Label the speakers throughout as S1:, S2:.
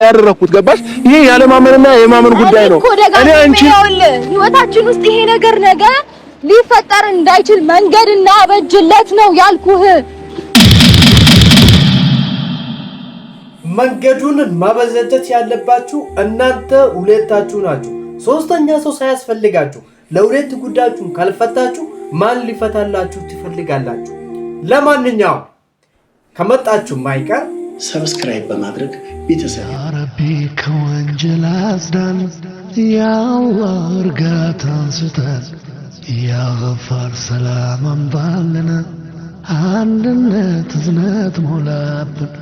S1: ያደረኩት ገባሽ? ይሄ ያለማመንና የማመን ጉዳይ ነው።
S2: እኔ አንቺ ህይወታችን ውስጥ ይሄ ነገር ነገ ሊፈጠር እንዳይችል መንገድና አበጅለት ነው ያልኩህ።
S3: መንገዱን ማበጀት ያለባችሁ እናንተ ሁለታችሁ ናችሁ። ሶስተኛ ሰው ሳያስፈልጋችሁ ለሁለት ጉዳያችሁን ካልፈታችሁ ማን ሊፈታላችሁ ትፈልጋላችሁ? ለማንኛውም ከመጣችሁ ማይቀር
S4: ሰብስክራይብ በማድረግ ቤተሰብ
S5: ረቢ ከወንጀል አጽዳን፣ ያአላህ እርጋታን ስጠን፣ ያገፋር ሰላም አምጣልን፣ አንድነት እዝነት ሞላብን።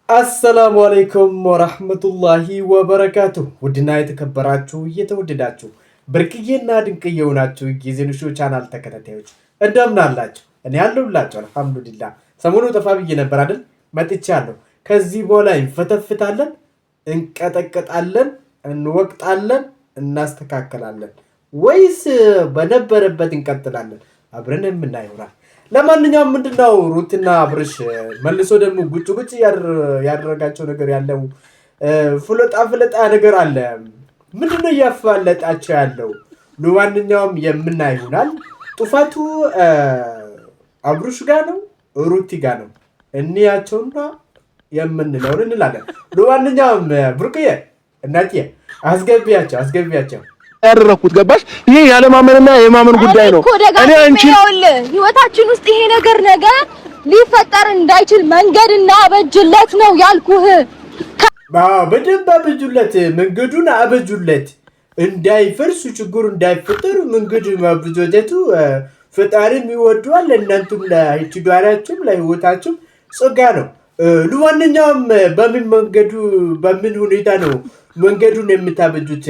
S3: አሰላሙ አለይኩም ወራህመቱላሂ ወበረካቱሁ። ውድና የተከበራችሁ እየተወደዳችሁ ብርቅዬና ድንቅ የሆናችሁ የዜኑሾ ቻናል ተከታታዮች እንደምን አላችሁ? እኔ ያለሁላችሁ አልሐምዱሊላህ። ሰሞኑ ጠፋ ብዬ ነበር አይደል? መጥቻለሁ። ከዚህ በኋላ እንፈተፍታለን፣ እንቀጠቀጣለን፣ እንወቅጣለን፣ እናስተካከላለን ወይስ በነበረበት እንቀጥላለን? አብረን የምናየው ይሆናል። ለማንኛውም ምንድነው ሩትና አብርሽ መልሶ ደግሞ ጉጭ ያደረጋቸው ነገር ያለው ፍለጣ ነገር አለ። ምንድነው ያፋለጣቸው ያለው? ለማንኛውም የምናየው ይሆናል። ጥፋቱ አብርሽ ጋር ነው ሩቲ ጋር ነው እንያቸውና የምንለውን እንላለን። ለማንኛውም ብሩክዬ እናቴ አስገቢያቸው
S1: ያደረኩት ገባሽ? ይሄ ያለማመንና የማመን ጉዳይ ነው።
S2: እኔ አንቺ ህይወታችን ውስጥ ይሄ ነገር ነገ ሊፈጠር እንዳይችል መንገድና አበጅለት ነው ያልኩህ።
S3: በደንብ አበጁለት፣ መንገዱን አበጁለት፣ እንዳይፈርስ ችግሩ እንዳይፈጠር መንገድ ማብጀቱ ፈጣሪም ይወደዋል። እናንተም ለትዳራችሁም ለህይወታችሁም ጸጋ ነው። ለማንኛውም በምን ሁኔታ ነው መንገዱን የምታበጁት?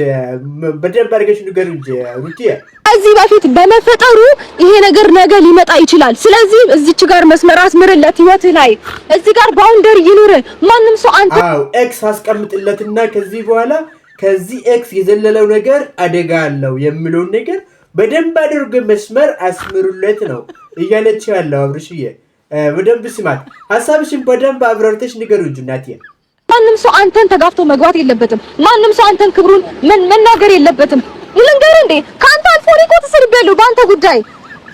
S3: በደንብ አድርገሽ ንገሪኝ ሩቲ።
S2: ከዚህ በፊት በመፈጠሩ ይሄ ነገር ነገ ሊመጣ ይችላል። ስለዚህ እዚች ጋር መስመር አስምርለት ህይወት ላይ እዚህ ጋር ባውንደሪ ይኑር። ማንም ሰው አንተ
S3: ኤክስ አስቀምጥለትና ከዚህ በኋላ ከዚህ ኤክስ የዘለለው ነገር አደጋ አለው የሚለውን ነገር በደንብ አድርጎ መስመር አስምሩለት ነው እያለች ያለው አብርሽዬ። በደንብ ስማት፣ ሀሳብሽን በደንብ አብራርተሽ ንገሩኝ እናቴ።
S2: ማንም ሰው አንተን ተጋፍቶ መግባት የለበትም። ማንም ሰው አንተን ክብሩን መናገር የለበትም። ልንገር እንዴ ካንተ አልፎ እኮ ተሰርቤያለሁ በአንተ ጉዳይ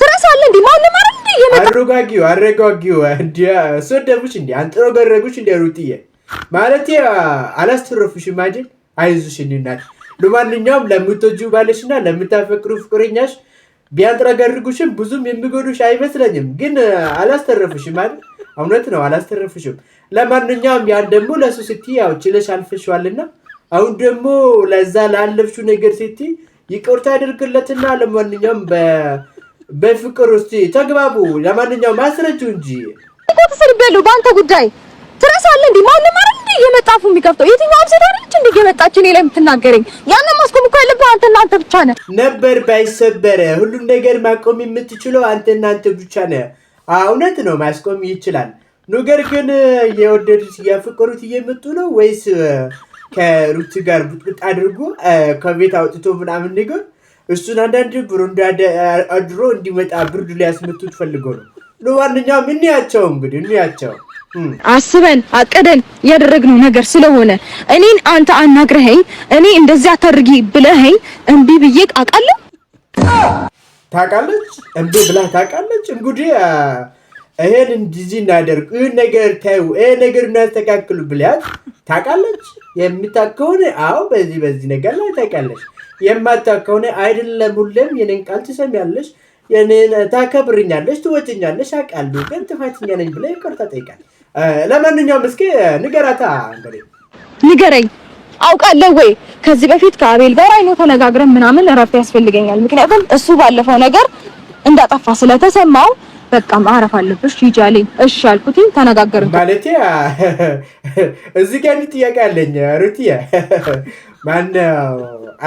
S2: ትረሳለህ እንዴ? ማንም አይደል እንዴ የመጣ
S3: አረጋጊው እንዴ ሰደቡሽ እንዴ አንጥሮገረጉሽ እንዴ ሩቲዬ ማለት አላስተረፉሽም አይደል? አይዞሽ እናቴ። ለማንኛውም ለምትወጂው ባለሽና ለምታፈቅሩ ፍቅረኛሽ ቢያንጥረገርጉሽም ብዙም የሚጎዱሽ አይመስለኝም። ግን አላስተረፉሽም አይደል? እውነት ነው አላስተረፉሽም። ለማንኛውም ያን ደግሞ ለሱ ስትይ ያው ችለሽ አልፈሽዋልና አሁን ደግሞ ለዛ ላለፍሽው ነገር ስትይ ይቅርታ ያደርግለትና ለማንኛውም በፍቅር ውስጥ ተግባቡ። ለማንኛውም አስረጂው እንጂ
S2: እኮ ተሰርቤያለሁ በአንተ ጉዳይ ትረሳለህ እንዴ? ማንም አይደል እንዴ የመጣፉ የሚከፍተው የትኛውም ሴት አይደለች እንዴ የመጣች እኔ ላይ የምትናገረኝ? ያንን ማስቆም እኮ ያለብህ አንተ ብቻ ነህ።
S3: ነበር ባይሰበረ ሁሉም ነገር ማቆም የምትችለው አንተ ብቻ ነህ። እውነት ነው ማስቆም ይችላል። ነገር ግን የወደዱት ያፈቀሩት እየመጡ ነው ወይስ ከሩት ጋር ብጥብጥ አድርጎ ከቤት አውጥቶ ምናምን ነገር እሱን አንዳንድ ብሩንዳ አድሮ እንዲመጣ ብርድ ሊያስመቱት ፈልገው ነው። ለማንኛውም እንያቸው
S2: አስበን አቀደን ያደረግነው ነገር ስለሆነ እኔን አንተ አናግረኸኝ እኔ እንደዚህ አታርጊ ብለኸኝ እምቢ ብዬ አውቃለሁ።
S3: ታውቃለች እምቢ ብላ ታውቃለች። እንግዲህ ይሄን እንደዚህ እናደርግ ይሄን ነገር ታዩ ይሄ ነገር እናስተካክሉ ብላት ታውቃለች። የምታከውነ አው በዚህ ነገር ላይ ታውቃለች። የማታከውነ አይደለም ሁሌም የኔን ቃል ትሰሚያለሽ፣ የኔን ታከብርኛለሽ፣ ትወጪኛለሽ። አውቃለሁ ግን ጥፋተኛ ነኝ ብለህ ይቅርታ ጠይቃል። ለማንኛውም እስኪ ንገራታ እንግዲህ
S2: ንገረኝ። አውቃለሁ ወይ ከዚህ በፊት ከአቤል ጋር አይኖ ተነጋግረን ምናምን እረፍት ያስፈልገኛል። ምክንያቱም እሱ ባለፈው ነገር እንዳጠፋ ስለተሰማው በቃ ማረፍ አለብሽ ሂጂ አለኝ። እሺ አልኩትኝ፣ ተነጋገርን።
S3: ማለቴ እዚህ ጋር ጥያቄ አለኝ ሩቲዬ። ማነው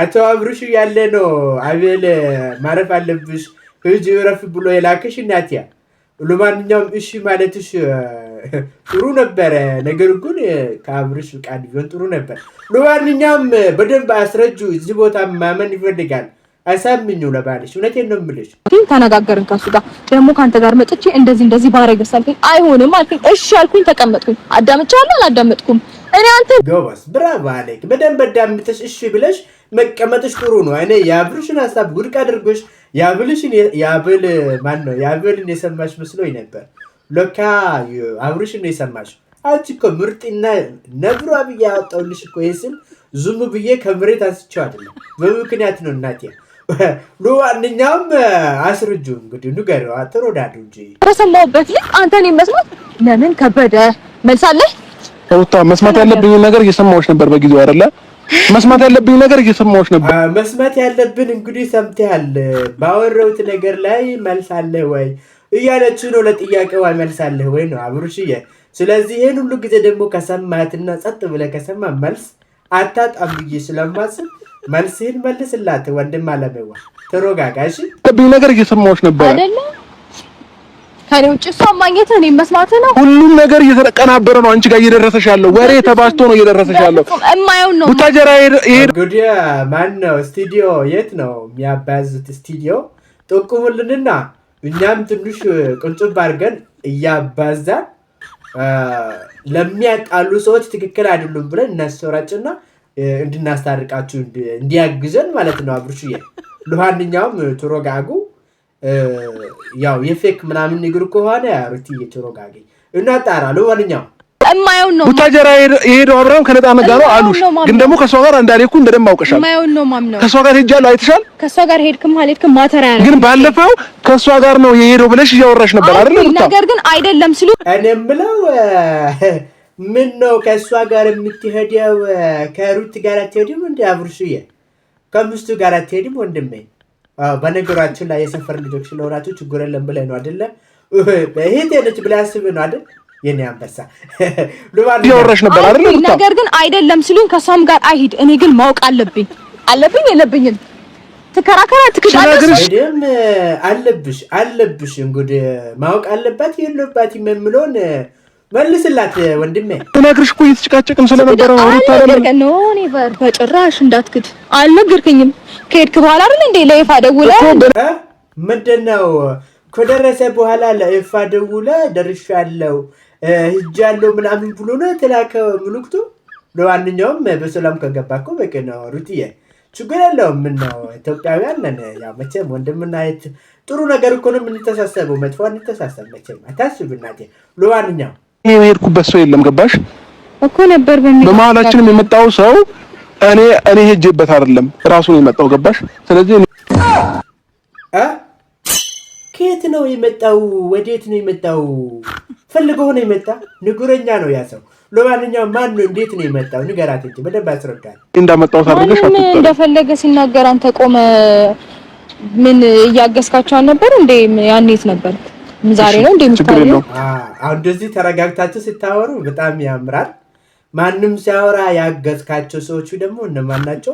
S3: አቶ አብርሽ ያለ ነው አቤል ማረፍ አለብሽ ሂጂ እረፍ ብሎ የላክሽ እናቴ? ለማንኛውም እሺ ማለትሽ ጥሩ ነበረ። ነገር ግን ከአብርሽ ፍቃድ ቢሆን ጥሩ ነበር። ለማንኛውም በደንብ አስረጁ። እዚህ ቦታ ማመን ይፈልጋል። አሳምኙ ለባልሽ እውነቴን ነው የምልሽ
S2: ተነጋገርን ከሱ ጋር ደግሞ ካንተ ጋር መጥቼ እንደዚህ ባረገስ አልኩኝ አይሆንም አልኩኝ እሺ አልኩኝ ተቀመጥኩኝ አዳምጫለሁ አላዳመጥኩም እኔ አንተ
S3: ጎበዝ ብራቮ አለክ በደንብ አዳምጥሽ እሺ ብለሽ መቀመጥሽ ጥሩ ነው እኔ ያብርሽን ሐሳብ ጉድቅ አድርጎሽ ያብልን የሰማሽ መስሎኝ ነበር ለካ አብርሽን ነው የሰማሽ አንቺ እኮ ምርጥና ነብሩ አብያ ያወጣውልሽ እኮ ይስም ዙም ብዬ ከመሬት አንስቼው አይደለም በምክንያት ነው እናቴ ለዋንኛውም አስርጁ እንግዲህ ንገረው አትሮዳዱ እንጂ
S2: ተሰማውበት ልክ አንተን መስማት ለምን ከበደ መልሳለህ
S1: ወጣ መስማት ያለብኝ ነገር እየሰማሁሽ ነበር በጊዜው አይደለ መስማት ያለብኝ ነገር እየሰማሁሽ ነበር
S3: መስማት ያለብን እንግዲህ ሰምተሃል ባወራሁት ነገር ላይ መልሳለህ ወይ እያለች ነው ለጥያቄው መልሳለህ ወይ ነው አብሩሽዬ ስለዚህ ይሄን ሁሉ ጊዜ ደግሞ ከሰማትና ጸጥ ብለህ ከሰማ መልስ አታጣም ብዬ ስለማስብ መልስህን መልስላት ወንድም አለበዋ ተሮጋጋሽ
S1: ከብኝ ነገር እየሰማሁሽ ነበር
S2: አይደለ ካለ ውጭ እሷን ማግኘት እኔ መስማት ነው
S1: ሁሉም ነገር እየተቀናበረ ነው አንቺ ጋር እየደረሰሽ ያለው ወሬ ተባስቶ ነው እየደረሰሽ ያለው
S2: እማየው ነው
S1: ቡታጀራ
S3: ጉዲያ ማን ነው ስቱዲዮ የት ነው የሚያባዙት ስቱዲዮ ጥቁሙልንና እኛም ትንሽ ቁንጭብ አድርገን እያባዛን ለሚያቃሉ ሰዎች ትክክል አይደሉም ብለን እናስወራጭና እንድናስታርቃችሁ እንዲያግዘን ማለት ነው አብርሽዬ ለማንኛውም ተሮጋጉ ያው የፌክ ምናምን ንግር ከሆነ ሩቲዬ ተሮጋጊ እና ጣራ ለማንኛውም
S2: እማየው ነው
S1: ቡታጀራ የሄደው አብርሃም ከነጣነ ጋር ነው አሉሽ ግን ደግሞ ከሷ ጋር እንዳልኩ በደንብ አውቀሻል
S2: እማየው ነው ማምነው
S1: ከሷ ጋር ሄጃለሁ አይተሻል
S2: ከሷ ጋር ሄድክም አልሄድክም ማተራ ያለ
S1: ግን ባለፈው ከሷ ጋር ነው የሄደው ብለሽ እያወራሽ ነበር አይደል
S2: ነገር ግን አይደለም ሲሉ
S3: እኔም ብለው ምን ነው ከሷ ጋር የምትሄደው ከሩት ጋር አትሄድም እንዴ አብርሽዬ ከምስቱ ጋር አትሄድም ወንድሜ በነገራችን ላይ የሰፈር ልጆች ስለሆናችሁ ችግር የለም ብለህ ነው አይደለ በሄት ሄደች ብለህ አስበህ ነው አይደል የኔ አንበሳ
S1: ያወራሽ ነበር አይደል
S2: ነገር ግን አይደለም ሲሉኝ ከሷም ጋር አይሂድ እኔ ግን ማወቅ አለብኝ የለብኝም ተከራከራ ትክዳለሽ
S3: አይደም አለብሽ እንግዲህ ማወቅ አለባት የለባት የምምሎን መልስላት ወንድሜ
S1: ተናግርሽ እኮ እየተጨቃጨቅን ስለነበረ ነው ሩታ
S2: አይደለም ነው እኔ በጭራሽ እንዳትክድ አልነገርከኝም ከሄድክ በኋላ አይደል እንዴ ለይፋ ደውለህ
S3: ምንድነው ከደረሰ በኋላ ለይፋ ደውለህ ደርሻለሁ ሂጃለሁ ምናምን ብሎ ነው የተላከው ምልክቱ ለዋንኛውም በሰላም ከገባኩ በቃ ነው ሩቲዬ ችግር የለውም ምን ነው ኢትዮጵያውያን ነን ያው መቼም ወንድምና እህት ጥሩ ነገር እኮ ነው የምንተሳሰበው መጥፎ አንተሳሰብ መቼም አታስብ እናቴ ለዋንኛው
S1: የሄድኩበት ሰው የለም ገባሽ
S2: እኮ ነበር
S1: በመሀላችንም የመጣው ሰው እኔ ሄጄበት አይደለም ራሱ ነው የመጣው ገባሽ ስለዚህ
S3: ከየት ነው የመጣው ወዴት ነው የመጣው ፈልገው ነው የመጣ ንጉረኛ ነው ያ ሰው ለማንኛውም ማን ነው እንዴት ነው የመጣው ንገራት እንጂ በደንብ አስረዳኝ
S1: እንዳመጣው ታደርገሽ
S2: አትጠራ እንደፈለገ ሲናገር አንተ ቆመ ምን እያገስካቸው ነበር እንዴ ያኔት ነበር ዛሬ ነው እንደምታየው
S3: አሁን እንደዚህ ተረጋግታችሁ ሲታወሩ በጣም ያምራል ማንንም ሲያወራ ያገዝካቸው ሰዎች ደግሞ እነማን ናቸው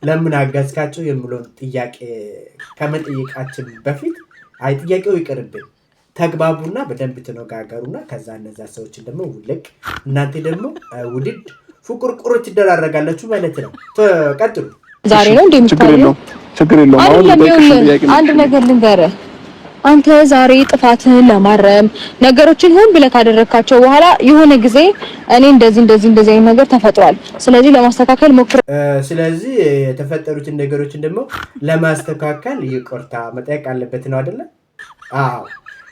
S3: ለምን አገዝካቸው የሚለው ጥያቄ ከመጠየቃችን በፊት አይ ጥያቄው ይቀርብን ተግባቡና በደንብ ተነጋገሩና ከዛ እነዛ ሰዎች ደግሞ ውልቅ እናንተ ደግሞ ውድድ ፍቅርቁር ትደራረጋላችሁ ማለት ነው ተቀጥሉ
S2: ዛሬ ነው እንደምታየው
S1: ችግር የለውም
S2: አሁን አንድ ነገር ልንገርህ አንተ ዛሬ ጥፋትህን ለማረም ነገሮችን ሁሉ ብለህ ካደረካቸው በኋላ የሆነ ጊዜ እኔ እንደዚህ አይነት ነገር ተፈጥሯል ስለዚህ ለማስተካከል ሞክር
S3: ስለዚህ የተፈጠሩትን ነገሮችን ደግሞ ለማስተካከል ይቅርታ መጠየቅ አለበት ነው አይደለ አዎ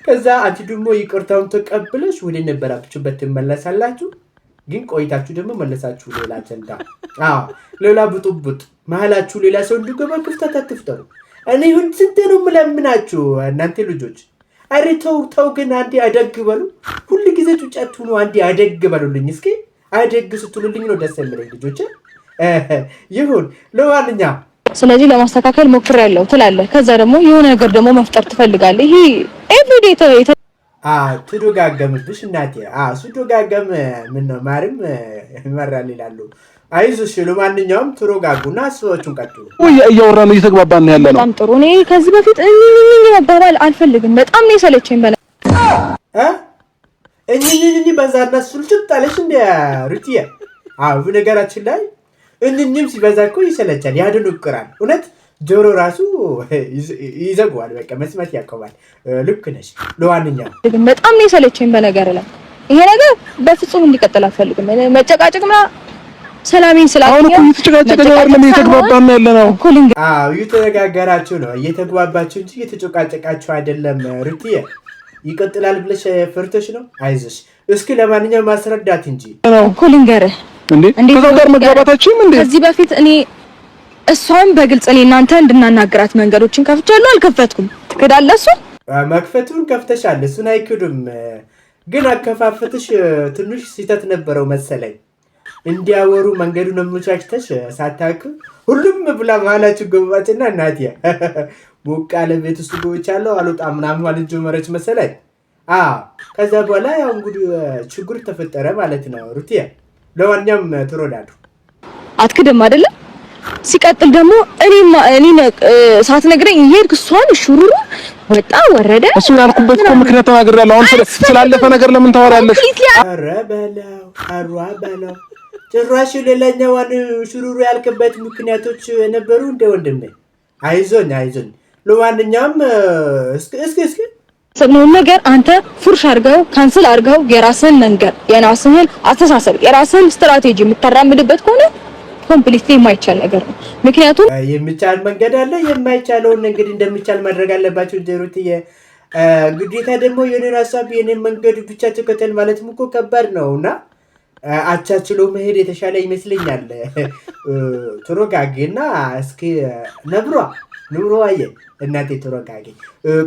S3: ከዛ አንቺ ደግሞ ይቅርታውን ተቀብለሽ ወደ ነበራችሁበት ትመለሳላችሁ ግን ቆይታችሁ ደግሞ መለሳችሁ ሌላ አጀንዳ አዎ ሌላ ብጥብጥ መሀላችሁ ሌላ ሰው እንዲገባ ክፍተት አትፍጠሩ እኔ ሁን ስንት ነው የምለምናችሁ እናንተ ልጆች አሬ ተው ግን አንዴ አደግ በሉ ሁሉ ጊዜ ጩጫችሁ ነው አንዴ አደግ በሉልኝ እስኪ አደግ ስትሉልኝ ነው ደስ የሚለኝ ልጆች ይሁን ለማንኛውም
S2: ስለዚህ ለማስተካከል ሞክሬያለሁ ትላለህ ከዛ ደግሞ የሆነ ነገር ደግሞ መፍጠር ትፈልጋለህ ይሄ ኤቭሪዴይ
S3: ትደጋገምብሽ እናቴ ሱደጋገም ምን ነው ማርም ይመራል ይላሉ አይዞሽ ለማንኛውም ተረጋጉና ሰዎችን ቀጥሉ
S1: እያወራን እየተግባባን ያለ ነው
S2: በጣም ጥሩ እኔ ከዚህ በፊት እኝ መባባል አልፈልግም በጣም ነው የሰለቸኝ በላ
S3: እኝ በዛና ሱልጭጣለሽ እንደ ሩቲያ በነገራችን ላይ እኝም ሲበዛ እኮ ይሰለቻል ያደንቁራል እውነት ጆሮ ራሱ ይዘጋዋል። በቃ መስማት ያቆማል። ልክ ነሽ። ለዋንኛው
S2: በጣም ነው የሰለቸኝ በነገር ላይ ይሄ ነገር በፍጹም እንዲቀጥል አልፈልግም። መጨቃጨቅና ሰላሜን ስላልኩኝ
S1: አሁን እየተጨቃጨቀ አይደለም እየተግባባን ያለነው።
S3: እየተነጋገራችሁ ነው እየተግባባችሁ እንጂ እየተጨቃጨቃችሁ አይደለም። ሩትዬ ይቀጥላል ብለሽ ፈርተሽ ነው? አይዞሽ። እስኪ ለማንኛውም ማስረዳት እንጂ
S2: እኮ ልንገርህ
S1: እንዴ ከዛው ጋር መግባባታችን እንዴ
S2: ከዚህ በፊት እኔ እሷን በግልጽ እኔ እናንተ እንድናናገራት መንገዶችን ከፍቻለሁ። አልከፈትኩም። ትክዳለህ? እሱ
S3: መክፈቱን ከፍተሻል። እሱን አይክዱም። ግን አከፋፈትሽ ትንሽ ስህተት ነበረው መሰለኝ። እንዲያወሩ መንገዱን አመቻችተሽ ሳታውቅ ሁሉም ብላ መሀላችሁ ገባችና እናቴ ሞቅ ያለ ቤት ውስጥ ገብቻለሁ አልወጣም ምናምን ማለት ጀመረች መሰለኝ። ከዛ በኋላ ያው እንግዲህ ችግር ተፈጠረ ማለት ነው። ሩትዬ ለዋኛም ትሮዳሉ
S2: አትክድም አይደለም? ሲቀጥል ደግሞ እኔ ሳትነግረኝ ይሄድ እሷን ሹሩሩ ወጣ ወረደ።
S1: እሱ ያልኩበት እኮ ምክንያት ተናግሬያለሁ። አሁን ስላለፈ ነገር ለምን ታወራለሽ?
S3: ኧረ በለው ጭራሽ ሌላኛዋን ሹሩሩ ያልክበት ምክንያቶች ነበሩ እንደ ወንድሜ። አይዞኝ ለማንኛውም እስኪ
S2: ሰብነውን ነገር አንተ ፉርሽ አድርገው ካንስል አድርገው የራስህን መንገድ የራስህን አስተሳሰብ የራስህን ስትራቴጂ የምታራምድበት ከሆነ ኮምፕሊትሊ የማይቻል ነገር ነው። ምክንያቱም
S3: የሚቻል መንገድ አለ፣ የማይቻለውን እንግዲህ እንደሚቻል ማድረግ አለባችሁ። ሩትዬ ግዴታ ደግሞ የኔን ሀሳብ የኔን መንገድ ብቻ ተከተል ማለትም እኮ ከባድ ነውና አቻችሎ መሄድ የተሻለ ይመስለኛል። ተረጋጊና እስኪ ንብሮ አየ እናቴ ተረጋጊ።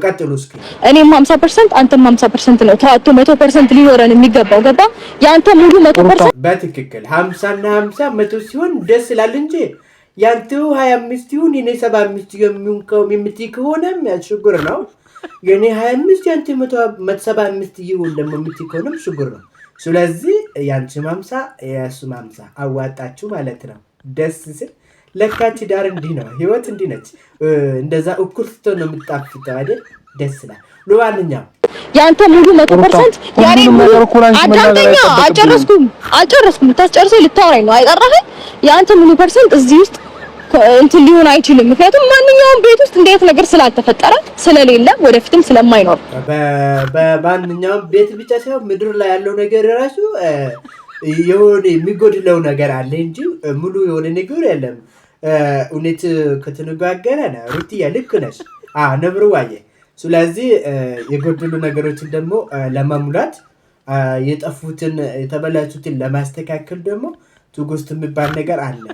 S3: ቀጥሉ እስኪ።
S2: እኔም 50% አንተም 50% ነው ተዋቶ 100% ሊኖረን የሚገባው ገባ። ያንተ ሙሉ 100%
S3: በትክክል 50 እና 50 100 ሲሆን ደስ ይላል እንጂ ያንተው 25 ይሁን የኔ 75 የሚሆን የምትይ ከሆነም ችግር ነው። የኔ 25 ያንተ 175 ይሁን ደግሞ የምትይ ከሆነም ችግር ነው። ስለዚህ ያንቺ 50 የእሱም 50 አዋጣችሁ ማለት ነው። ደስ ሲል ለካ ትዳር እንዲህ ነው፣ ህይወት እንዲህ ነች። እንደዛ እኩል ስትሆን ነው የምትጣፍጠው አይደል? ደስ ይላል። ለማንኛውም
S2: ያንተ ሙሉ 100% ያኔ አዳምጠኛ አልጨረስኩም። ልታስጨርሰኝ ልታወራኝ ነው አይጠራኸኝ? ያንተ ሙሉ ፐርሰንት እዚህ ውስጥ እንትን ሊሆን አይችልም። ምክንያቱም ማንኛውም ቤት ውስጥ እንደዚህ ነገር ስላልተፈጠረ ስለሌለ ወደፊትም ስለማይኖር
S3: በማንኛውም ቤት ብቻ ሳይሆን ምድር ላይ ያለው ነገር ራሱ የሆነ የሚጎድለው ነገር አለ እንጂ ሙሉ የሆነ ነገር የለም። እውነት ከተነጋገረ ነው። ሩትዬ ልክ ነሽ። ነብሩ ዋየ። ስለዚህ የጎደሉ ነገሮችን ደግሞ ለመሙላት የጠፉትን የተበላሹትን ለማስተካከል ደግሞ ትዕግስት የሚባል ነገር አለ።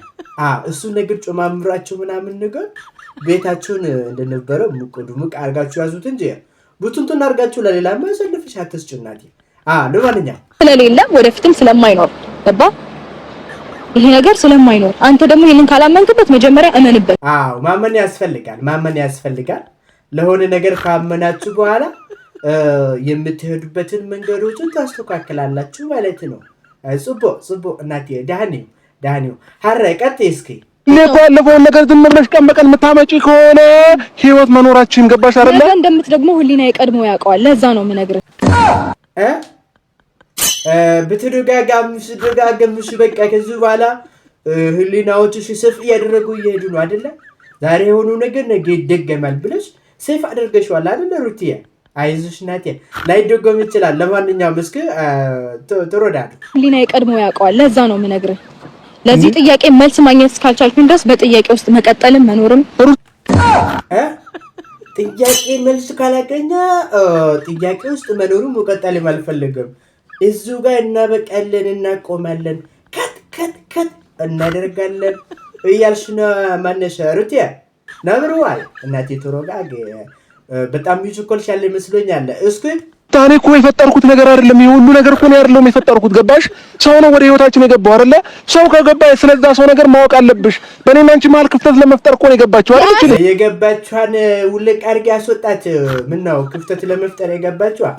S3: እሱ ነገር ጨማምራችሁ ምናምን ነገር ቤታችሁን እንደነበረው ሙቅ አድርጋችሁ ያዙት እንጂ ቡቱንቱን አድርጋችሁ ለሌላ ማሰልፍሽ አትስጭናት። ለማንኛውም
S2: ስለሌለ ወደፊትም ስለማይኖር ገባ። ይሄ ነገር ስለማይኖር አንተ ደግሞ ይሄንን ካላመንክበት መጀመሪያ እመንበት።
S3: ማመን ያስፈልጋል። ለሆነ ነገር ካመናችሁ በኋላ የምትሄዱበትን መንገዶችን ታስተካክላላችሁ ማለት ነው። ጽቦ እናቴ ዳህኒው ሀረ ቀጥ እስኪ
S1: ባለፈውን ነገር ዝም ብለሽ ቀን በቀን የምታመጪ ከሆነ ህይወት መኖራችን ገባሽ አይደለ?
S2: ነገ እንደምትደግሞ ህሊና የቀድሞ ያውቀዋል። ለዛ ነው የምነግርህ።
S3: ብትደጋጋምሽ በቃ ከዚህ በኋላ ህሊናዎችሽ ሰፍ እያደረጉ እየሄዱ ነው አይደለ? ዛሬ የሆኑ ነገር ነገ ይደገማል ብለሽ ሰፍ አድርገሽዋል አይደለ ሩትዬ? አይዞሽ እናቴ፣ ላይደገም ይችላል። ለማንኛውም እስኪ ትሮዳሉ።
S2: ህሊና የቀድሞ ያውቀዋል። ለዛ ነው የምነግርህ። ለዚህ ጥያቄ መልስ ማግኘት እስካልቻልኩኝ ድረስ በጥያቄ ውስጥ መቀጠልም መኖርም
S3: ጥያቄ መልስ ካላገኘ ጥያቄ ውስጥ መኖሩም መቀጠልም አልፈልግም። እዚሁ ጋር እናበቃለን፣ እናቆማለን፣ ከት እናደርጋለን እያልሽ ነው ማነሻ ሩትዬ? ነብሩዋል እናቴ ተረጋጊ። በጣም ይችኮልሽ ያለ ይመስሎኛል። እስኪ
S1: ታኔ እኮ የፈጠርኩት ነገር አይደለም። ይሄ ሁሉ ነገር እኮ ነው አይደለም የፈጠርኩት። ገባሽ? ሰው ነው ወደ ህይወታችን የገባው አይደለ? ሰው ከገባ ስለዛ ሰው ነገር ማወቅ አለብሽ። በእኔና አንቺ መሀል ክፍተት ለመፍጠር እኮ ነው የገባችው አይደል?
S3: የገባችኋን ውልቅ አድርጌ አስወጣት። ምን ነው ክፍተት ለመፍጠር የገባችኋ?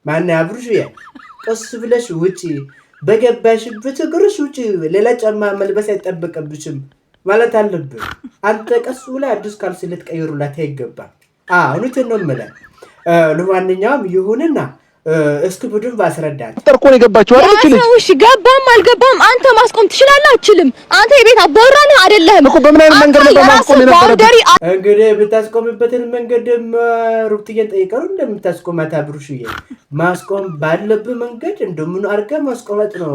S3: ማን አብሩሽ? ቀስ ብለሽ ውጪ፣ በገባሽበት እግርሽ ውጪ። ሌላ ጫማ መልበስ አይጠበቅብሽም ማለት አለብህ። አንተ ቀስ ብለህ አዲስ ካልሲ ልትቀይሩላት አይገባም። እውነቴን ነው የምልህ። ለማንኛውም ይሁንና እስኪ ቡድን ባስረዳት
S1: ጠርቆ ነው የገባችው አይደል?
S2: እሺ ገባም አልገባም አንተ ማስቆም ማስቆም ትችላለህ አትችልም? አንተ የቤት አባወራ ነህ አይደለህም
S1: እኮ በምን አይነት መንገድ ነው ማስቆም የነበረብህ?
S3: እንግዲህ ብታስቆምበትን መንገድም ሩትዬን ጠይቀው እንደምታስቆማት አብሩሽዬ ማስቆም ባለብህ መንገድ እንደምን አድርገህ ማስቆመጥ ነው።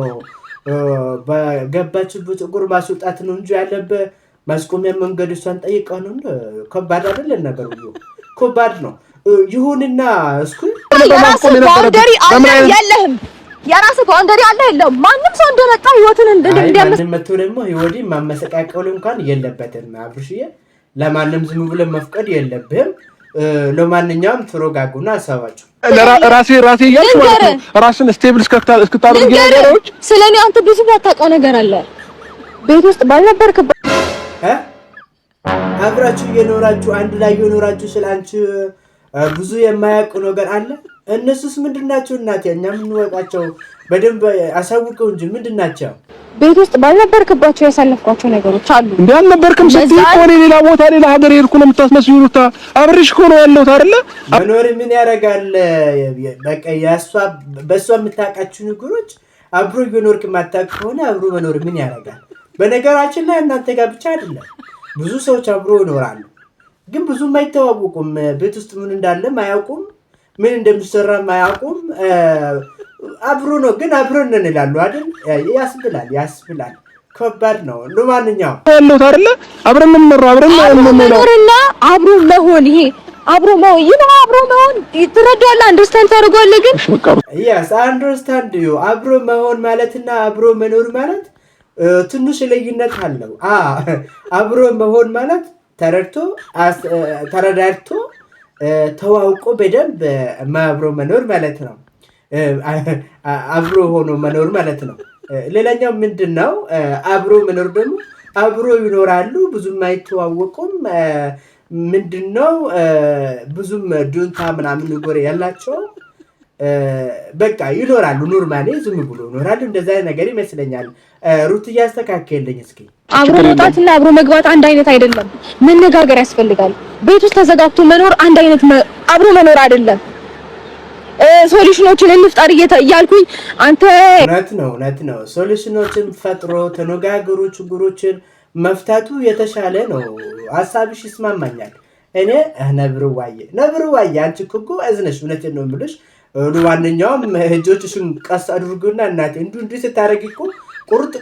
S3: በገባችበት ጸጉር ማስወጣት ነው እንጂ ያለብህ ማስቆሚያ መንገድ እሷን ጠይቀው ነው። ከባድ አይደለም ነገሩ፣ ከባድ ነው። ይሁንና እስኩ
S2: የራስህ ባውንደሪ አለ የለህም? የራስህ ባውንደሪ አለ የለህም? ማንም ሰው እንደመጣ ህይወቱን
S3: እንደመጥቶ ደግሞ ህይወዲ ማመሰቃቀሉ እንኳን የለበትም አብርሽዬ። ለማንም ዝም ብሎ መፍቀድ የለብህም። ለማንኛውም ተረጋጉና አሳባችሁ
S1: ራሴ እያልኩ ማለት ነው። ራስን ስቴብል እስክታደርግ ነገሮች
S2: ስለኔ አንተ ብዙ ባታውቀው ነገር አለ ቤት ውስጥ ባልነበርክበት
S3: አብራችሁ እየኖራችሁ አንድ ላይ እየኖራችሁ ስላንቺ ብዙ የማያውቁ ነገር አለ። እነሱስ ምንድናቸው? እናቴ እኛ የምንወቃቸው በደንብ አሳውቀው እንጂ ምንድናቸው?
S2: ቤት ውስጥ ባልነበርክባቸው ያሳለፍኳቸው ነገሮች አሉ።
S1: እንዴ አልነበርክም? ስትይ እኮ እኔ ሌላ ቦታ ሌላ ሀገር ሄድኩ ነው የምታስመስዩ። ሩታ አብሬሽ እኮ ነው ያለሁት አይደለ?
S3: መኖር ምን ያደርጋል? በቃ በእሷ የምታውቃችሁ ነገሮች አብሮ እየኖርክ የማታውቅ ከሆነ አብሮ መኖር ምን ያደርጋል? በነገራችን ላይ እናንተ ጋር ብቻ አይደለም ብዙ ሰዎች አብሮ ይኖራሉ፣ ግን ብዙም አይተዋወቁም። ቤት ውስጥ ምን እንዳለም አያውቁም፣ ምን እንደሚሰራም አያውቁም። አብሮ ነው ግን አብረን ነን ይላሉ አይደል? ያስብላል። ከባድ ነው። ለማንኛውም
S1: ያለሁት አይደለ? አብረን እንመራ አብረን
S2: መኖርና አብሮ መሆን ይሄ አብሮ መሆን ትረዳለህ? አንደርስታንድ ታደርገዋለህ? ግን
S3: አንደርስታንድ አብሮ መሆን ማለትና አብሮ መኖር ማለት ትንሽ ልዩነት አለው። አብሮ መሆን ማለት ተረዳድቶ ተዋውቆ በደንብ አብሮ መኖር ማለት ነው። አብሮ ሆኖ መኖር ማለት ነው። ሌላኛው ምንድነው? አብሮ መኖር ደግሞ አብሮ ይኖራሉ፣ ብዙም አይተዋወቁም። ምንድነው? ብዙም ዱንታ ምናምን ነገር ያላቸው በቃ ይኖራሉ። ኖርማሊ ዝም ብሎ ይኖራሉ። እንደዛ ነገር ይመስለኛል። ሩት እያስተካከለኝ እስኪ
S2: አብሮ መውጣትና አብሮ መግባት አንድ አይነት አይደለም። መነጋገር ያስፈልጋል። ቤት ውስጥ ተዘጋግቶ መኖር አንድ አይነት አብሮ መኖር አይደለም። ሶሉሽኖችን እንፍጠር እያልኩኝ አንተ
S3: እውነት ነው። ሶሉሽኖችን ፈጥሮ ተነጋግሮ ችግሮችን መፍታቱ የተሻለ ነው። ሀሳብሽ ይስማማኛል። እኔ ነብርዋዬ አንቺ እኮ እዝነሽ። እውነቴን ነው የምልሽ። ለማንኛውም እጆችሽን ቀስ አድርጉና እናቴ እንዲህ ስታረጊ እኮ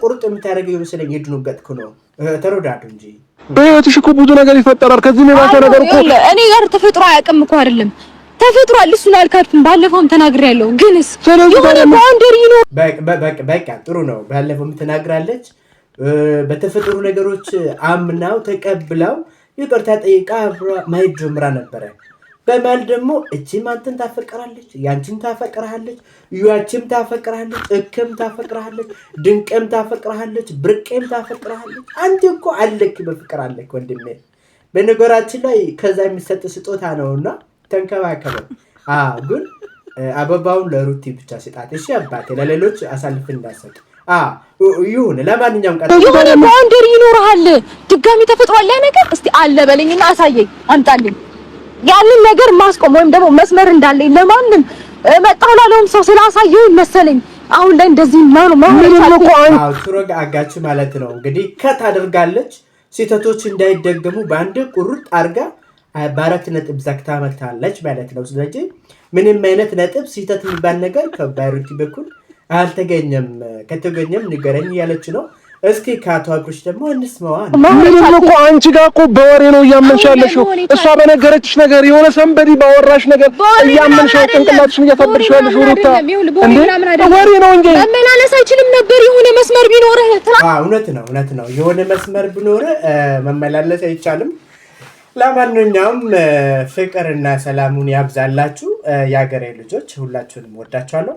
S3: ቁርጥ የምታረጊው ይመስለኝ የድኑገጥኩ ነው። ተረዳዱ እንጂ
S1: በህይወትሽ እኮ ብዙ ነገር ይፈጠራል። ከዚህ የባሰ ነገር እኮ
S2: እኔ ጋር ተፈጥሮ አያውቅም እኮ አይደለም ተፈጥሯል። እሱን አልካድኩም፣ ባለፈውም ተናግሬያለሁ። ግንስ የሆነ ባውንደሪ ነው።
S3: በቃ ጥሩ ነው። ባለፈውም ተናግራለች። በተፈጠሩ ነገሮች አምናው ተቀብላው ይቅርታ ጠይቃ ማየት ጀምራ ነበረ። በማል ደግሞ እቺም አንተን ታፈቅራለች፣ ያንቺም ታፈቅራለች፣ ያቺም ታፈቅራለች፣ እከም ታፈቅራለች፣ ድንቅም ታፈቅራለች፣ ብርቄም ታፈቅራለች። አንተ እኮ አለክ በፍቅር አለክ ወንድሜ። በነገራችን ላይ ከዛ የሚሰጥ ስጦታ ነውና ተንከባከበው። ግን አበባውን ለሩቲ ብቻ ስጣት እሺ አባቴ፣ ለሌሎች አሳልፍ እንዳሰጥ። ይሁን። ለማንኛውም
S2: የሆነ ባውንደሪ ይኖርሃል። ድጋሚ ተፈጥሯል ያ ነገር። እስቲ አለ በለኝና አሳየኝ፣ አምጣልኝ። ያንን ነገር ማስቆም ወይም ደግሞ መስመር እንዳለኝ ለማንም መጣው ላለውም ሰው ስላሳየው መሰለኝ አሁን ላይ እንደዚህ ነው
S3: ቱሮግ አጋች ማለት ነው። እንግዲህ ከታደርጋለች ስህተቶች እንዳይደገሙ በአንድ ቁርጥ አርጋ በአራት ነጥብ ዘግታ መታለች ማለት ነው። ስለዚህ ምንም አይነት ነጥብ ስህተት የሚባል ነገር ከባይሩቲ በኩል አልተገኘም። ከተገኘም ንገረኝ እያለች ነው። እስኪ ከአቶ አብርሽ ደግሞ እንስማዋ።
S1: ምንም እኮ አንቺ ጋር እኮ በወሬ ነው እያመንሻለሽው። እሷ በነገረችሽ ነገር የሆነ ሰንበዲ ባወራሽ ነገር እያመንሻው ጭንቅላትሽን እያፈበርሽ ያለሽ ሩታ ወሬ ነው እንጂ
S2: መመላለስ አይችልም ነበር። የሆነ መስመር ቢኖርህ
S3: እውነት ነው። የሆነ መስመር ቢኖርህ መመላለስ አይቻልም። ለማንኛውም ፍቅርና ሰላሙን ያብዛላችሁ የሀገሬ ልጆች፣ ሁላችሁንም ወዳችኋለሁ።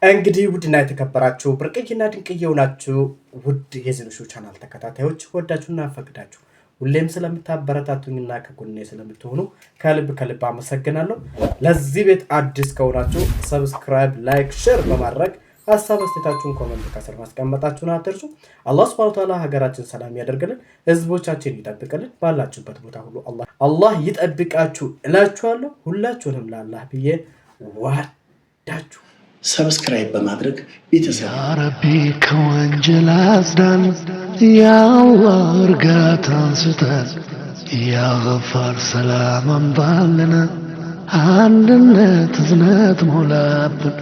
S3: እንግዲህ ውድና የተከበራችሁ ብርቅዬና ድንቅዬ የሆናችሁ ውድ የዝንሹ ቻናል ተከታታዮች ወዳችሁና ፈቅዳችሁ ሁሌም ስለምታበረታቱኝና ከጎኔ ስለምትሆኑ ከልብ አመሰግናለሁ። ለዚህ ቤት አዲስ ከሆናችሁ ሰብስክራይብ፣ ላይክ፣ ሼር በማድረግ ሀሳብ አስተያየታችሁን ኮሜንት ከስር ማስቀመጣችሁን አትርሱ። አላህ ሱብሓነሁ ወተዓላ ሀገራችን ሰላም ያደርግልን፣ ህዝቦቻችን ይጠብቅልን። ባላችሁበት ቦታ ሁሉ አላህ ይጠብቃችሁ እላችኋለሁ። ሁላችሁንም ለአላህ ብዬ ወዳችሁ
S4: ሰብስክራይብ በማድረግ ቤተሰብ
S5: ያ ረቢ ከወንጀል አጽዳን፣ ያ አላህ እርጋታን ስጠን፣ ያ ገፋር ሰላም አምጣልን፣ አንድነት እዝነት ሞላብን።